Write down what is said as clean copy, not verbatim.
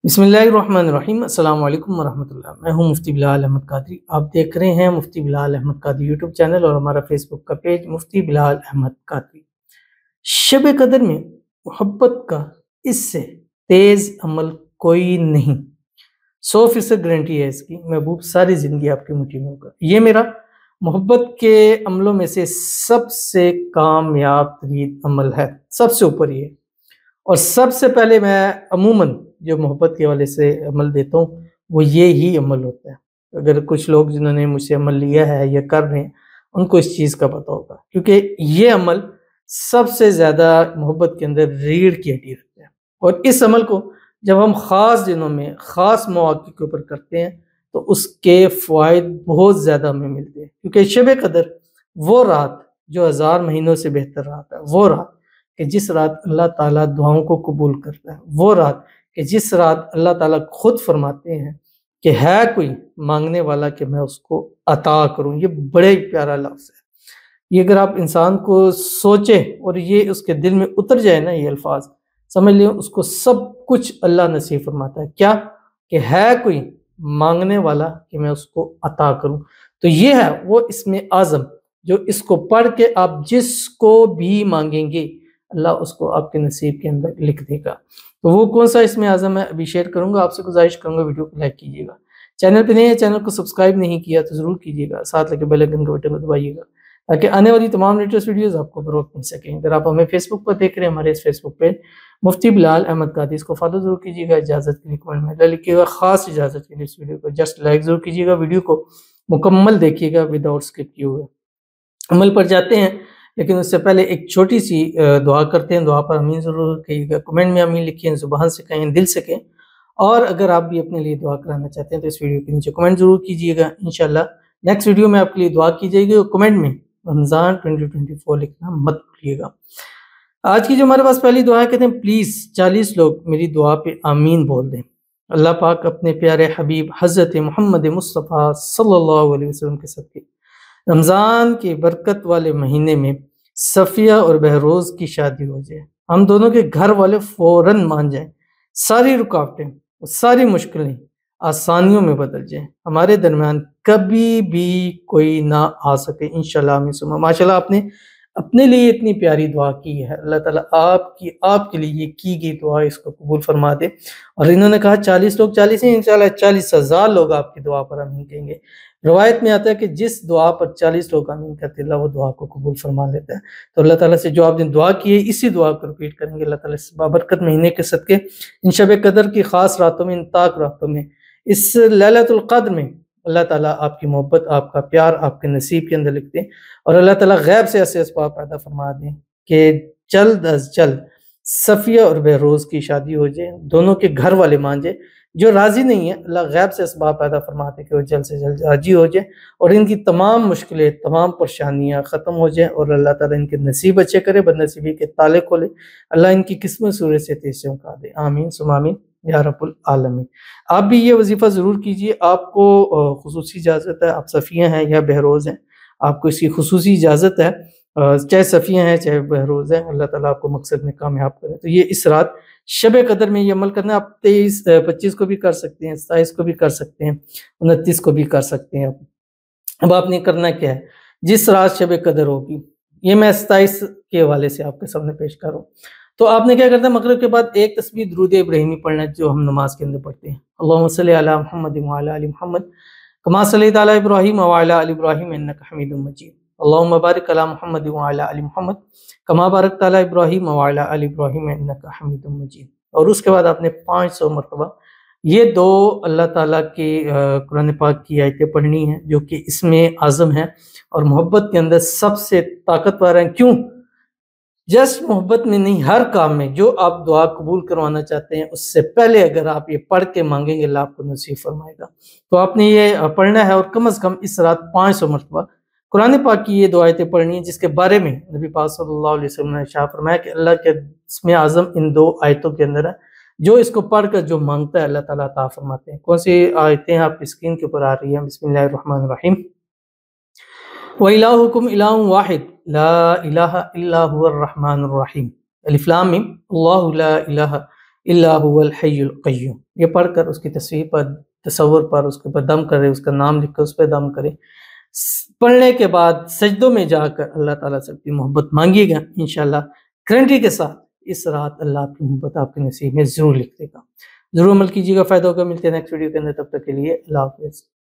بسم اللہ الرحمن الرحیم۔ السلام علیکم ورحمۃ اللہ۔ میں ہوں مفتی بلال احمد قادری۔ آپ دیکھ رہے ہیں مفتی بلال احمد قادری یوٹیوب چینل اور ہمارا فیس بک کا پیج مفتی بلال احمد قادری۔ شب قدر میں محبت کا اس سے تیز عمل کوئی نہیں، 100% گارنٹی ہے اس کی۔ محبوب ساری زندگی آپ کی مٹھی میں ہوگا۔ یہ میرا محبت کے عملوں میں سے سب سے کامیاب ترین عمل ہے، سب سے اوپر یہ۔ اور سب سے پہلے میں عموماً جو محبت کے حوالے سے عمل دیتا ہوں وہ یہی عمل ہوتا ہے۔ اگر کچھ لوگ جنہوں نے مجھ سے عمل لیا ہے یا کر رہے ہیں ان کو اس چیز کا پتہ ہوگا، کیونکہ یہ عمل سب سے زیادہ محبت کے اندر ریڑھ کی ہڈی رکھتا ہے۔ اور اس عمل کو جب ہم خاص دنوں میں خاص مواقع کے اوپر کرتے ہیں تو اس کے فوائد بہت زیادہ ہمیں ملتے ہیں، کیونکہ شب قدر وہ رات جو 1000 مہینوں سے بہتر رات ہے، وہ رات کہ جس رات اللہ تعالیٰ دعاؤں کو قبول کرتا ہے، وہ رات کہ جس رات اللہ تعالیٰ خود فرماتے ہیں کہ ہے کوئی مانگنے والا کہ میں اس کو عطا کروں۔ یہ بڑے پیارا لفظ ہے۔ یہ اگر آپ انسان کو سوچیں اور یہ اس کے دل میں اتر جائے نا، یہ الفاظ سمجھ لیں اس کو سب کچھ اللہ نصیب فرماتا ہے۔ کیا کہ ہے کوئی مانگنے والا کہ میں اس کو عطا کروں۔ تو یہ ہے وہ اسم اعظم جو اس کو پڑھ کے آپ جس کو بھی مانگیں گے اللہ اس کو آپ کے نصیب کے اندر لکھ دے گا۔ تو وہ کون سا اسم اعظم ہے ابھی شیئر کروں گا، آپ سے گزارش کروں گا ویڈیو کو لائک کیجیے گا، چینل پہ نہیں ہے چینل کو سبسکرائب نہیں کیا تو ضرور کیجیے گا، ساتھ لگے بیل آئیکن کے بٹن کو دبائیے گا تاکہ آنے والی تمام لیٹسٹ ویڈیوز آپ کو بروقت مل سکیں۔ اگر آپ ہمیں فیس بک پر دیکھ رہے ہیں، ہمارے اس فیس بک پہ مفتی بلال احمد قادری، اس کو فالو ضرور کیجیے گا، اجازت کے لیے کمنٹ میں اللہ لکھیے گا، خاص اجازت کے لیے اس ویڈیو کو جسٹ لائک ضرور کیجیے گا، ویڈیو کو مکمل دیکھیے گا وداؤٹ اسکپ کیے ہوئے۔ عمل پر جاتے ہیں لیکن اس سے پہلے ایک چھوٹی سی دعا کرتے ہیں۔ دعا پر آمین ضرور کہیے گا، کمنٹ میں آمین لکھیں، زبان سے کہیں، دل سے کہیں۔ اور اگر آپ بھی اپنے لیے دعا کرانا چاہتے ہیں تو اس ویڈیو کے نیچے کمنٹ ضرور کیجیے گا، انشاءاللہ نیکسٹ ویڈیو میں آپ کے لیے دعا کی جائے گی۔ اور کمنٹ میں رمضان 2024 لکھنا مت بھولیے گا۔ آج کی جو ہمارے پاس پہلی دعا ہے، کہتے ہیں پلیز 40 لوگ میری دعا پہ آمین بول دیں۔ اللہ پاک اپنے پیارے حبیب حضرت محمد مصطفیٰ صلی اللہ علیہ وسلم کے صدقے رمضان کے برکت والے مہینے میں صفیہ اور بہروز کی شادی ہو جائے، ہم دونوں کے گھر والے فوراً مان جائیں، ساری رکاوٹیں ساری مشکلیں آسانیوں میں بدل جائیں، ہمارے درمیان کبھی بھی کوئی نہ آ سکے انشاءاللہ آمین ثم۔ ماشاءاللہ آپ نے اپنے لیے اتنی پیاری دعا کی ہے، اللہ تعالیٰ آپ کے لیے یہ کی گئی دعا اس کو قبول فرما دے۔ اور انہوں نے کہا 40 لوگ، 40 ہیں، انشاءاللہ 40,000 لوگ آپ کی دعا پر آمین کہیں گے۔ روایت میں آتا ہے کہ جس دعا پر 40 لوگ آمین کرتے اللہ وہ دعا کو قبول فرما لیتا ہے۔ تو اللہ تعالیٰ سے جو آپ نے دعا کی ہے اسی دعا کو ریپیٹ کریں گے۔ اللہ تعالیٰ سے بابرکت مہینے کے صدقے ان شب قدر کی خاص راتوں میں، ان طاق راتوں میں، اس لیلۃ القدر میں اللہ تعالیٰ آپ کی محبت، آپ کا پیار آپ کے نصیب کے اندر لکھ دیں، اور اللہ تعالیٰ غیب سے ایسے اسباب پیدا فرما دیں کہ جلد از جلد صفیہ اور بہروز کی شادی ہو جائے، دونوں کے گھر والے مان جائے۔ جو راضی نہیں ہے اللہ غیب سے اسباب پیدا فرماتے کہ وہ جلد سے جلد راضی ہو جائے اور ان کی تمام مشکلیں تمام پریشانیاں ختم ہو جائیں، اور اللہ تعالیٰ ان کے نصیب اچھے کرے، بد نصیبی کے تالے کھولے، اللہ ان کی قسمت سورے سے تیز سے اٹھا دے، آمین ثم آمین یا رب العالمین۔ آپ بھی یہ وظیفہ ضرور کیجئے، آپ کو خصوصی اجازت ہے، آپ صفیہ ہیں یا بہروز ہیں، آپ کو اس کی خصوصی اجازت ہے، چاہے صفیہ ہیں چاہے بہروز ہیں، اللہ تعالیٰ آپ کو مقصد میں کامیاب کرے۔ تو یہ اس رات شب قدر میں یہ عمل کرنا ہے۔ آپ 25 کو بھی کر سکتے ہیں، 27 کو بھی کر سکتے ہیں، 29 کو بھی کر سکتے ہیں۔ اب آپ نے کرنا کیا ہے، جس رات شب قدر ہوگی، یہ میں 27 کے حوالے سے آپ کے سامنے پیش کر رہا ہوں، تو آپ نے کیا کرنا ہے، مغرب کے بعد ایک تسبیح درود ابراہیمی پڑھنا ہے جو ہم نماز کے اندر پڑھتے ہیں، اللہم صلی علی محمد وعلی آل محمد کما صلیت علی ابراہیم وعلی آل ابراہیم انک حمید مجید، اللہم بارک علی محمد وعلی آل محمد کما بارکت علی ابراہیم وعلی آل ابراہیم انک حمید مجید۔ اور اس کے بعد آپ نے 500 مرتبہ یہ دو اللہ تعالیٰ کے قرآن پاک کی آیتیں پڑھنی ہیں جو کہ اسم اعظم ہے اور محبت کے اندر سب سے طاقتور ہیں۔ کیوں؟ جسٹ محبت میں نہیں، ہر کام میں جو آپ دعا قبول کروانا چاہتے ہیں اس سے پہلے اگر آپ یہ پڑھ کے مانگیں گے اللہ آپ کو نصیب فرمائے گا۔ تو آپ نے یہ پڑھنا ہے اور کم از کم اس رات 500 مرتبہ قرآن پاک کی یہ دو آیتیں پڑھنی ہیں جس کے بارے میں نبی پاک صلی اللہ علیہ وسلم نے ارشاد فرمایا کہ اللہ کے اسم اعظم ان دو آیتوں کے اندر ہے، جو اس کو پڑھ کر جو مانگتا ہے اللہ تعالیٰ عطا فرماتے ہیں۔ کون سی آیتیں آپ کی اسکرین کے اوپر آ رہی ہیں؟ بسم اللہ الرحمن الرحیم، وَإِلَٰهُكُمْ إِلَٰهٌ وَاحِدٌ لَا إِلَٰهَ إِلَّا هُوَ الرَّحْمَٰنُ الرَّحِيمُ، الف لام میم، اللہ لا الہ الا هو الحی القیوم، یہ پڑھ کر اس کی تصویر پر، تصور پر، اس کے اوپر دم کرے، اس کا نام لکھ کر اس پہ دم کرے۔ پڑھنے کے بعد سجدوں میں جا کر اللہ تعالیٰ سے اپنی محبت مانگیے گا، انشاءاللہ گارنٹی کے ساتھ اس رات اللہ آپ کی محبت آپ کے نصیب میں ضرور لکھ دے گا۔ ضرور عمل کیجیے گا، فائدہ ہوگا۔ ملتے ہیں نیکسٹ ویڈیو کے اندر، تب تک کے لیے اللہ حافظ۔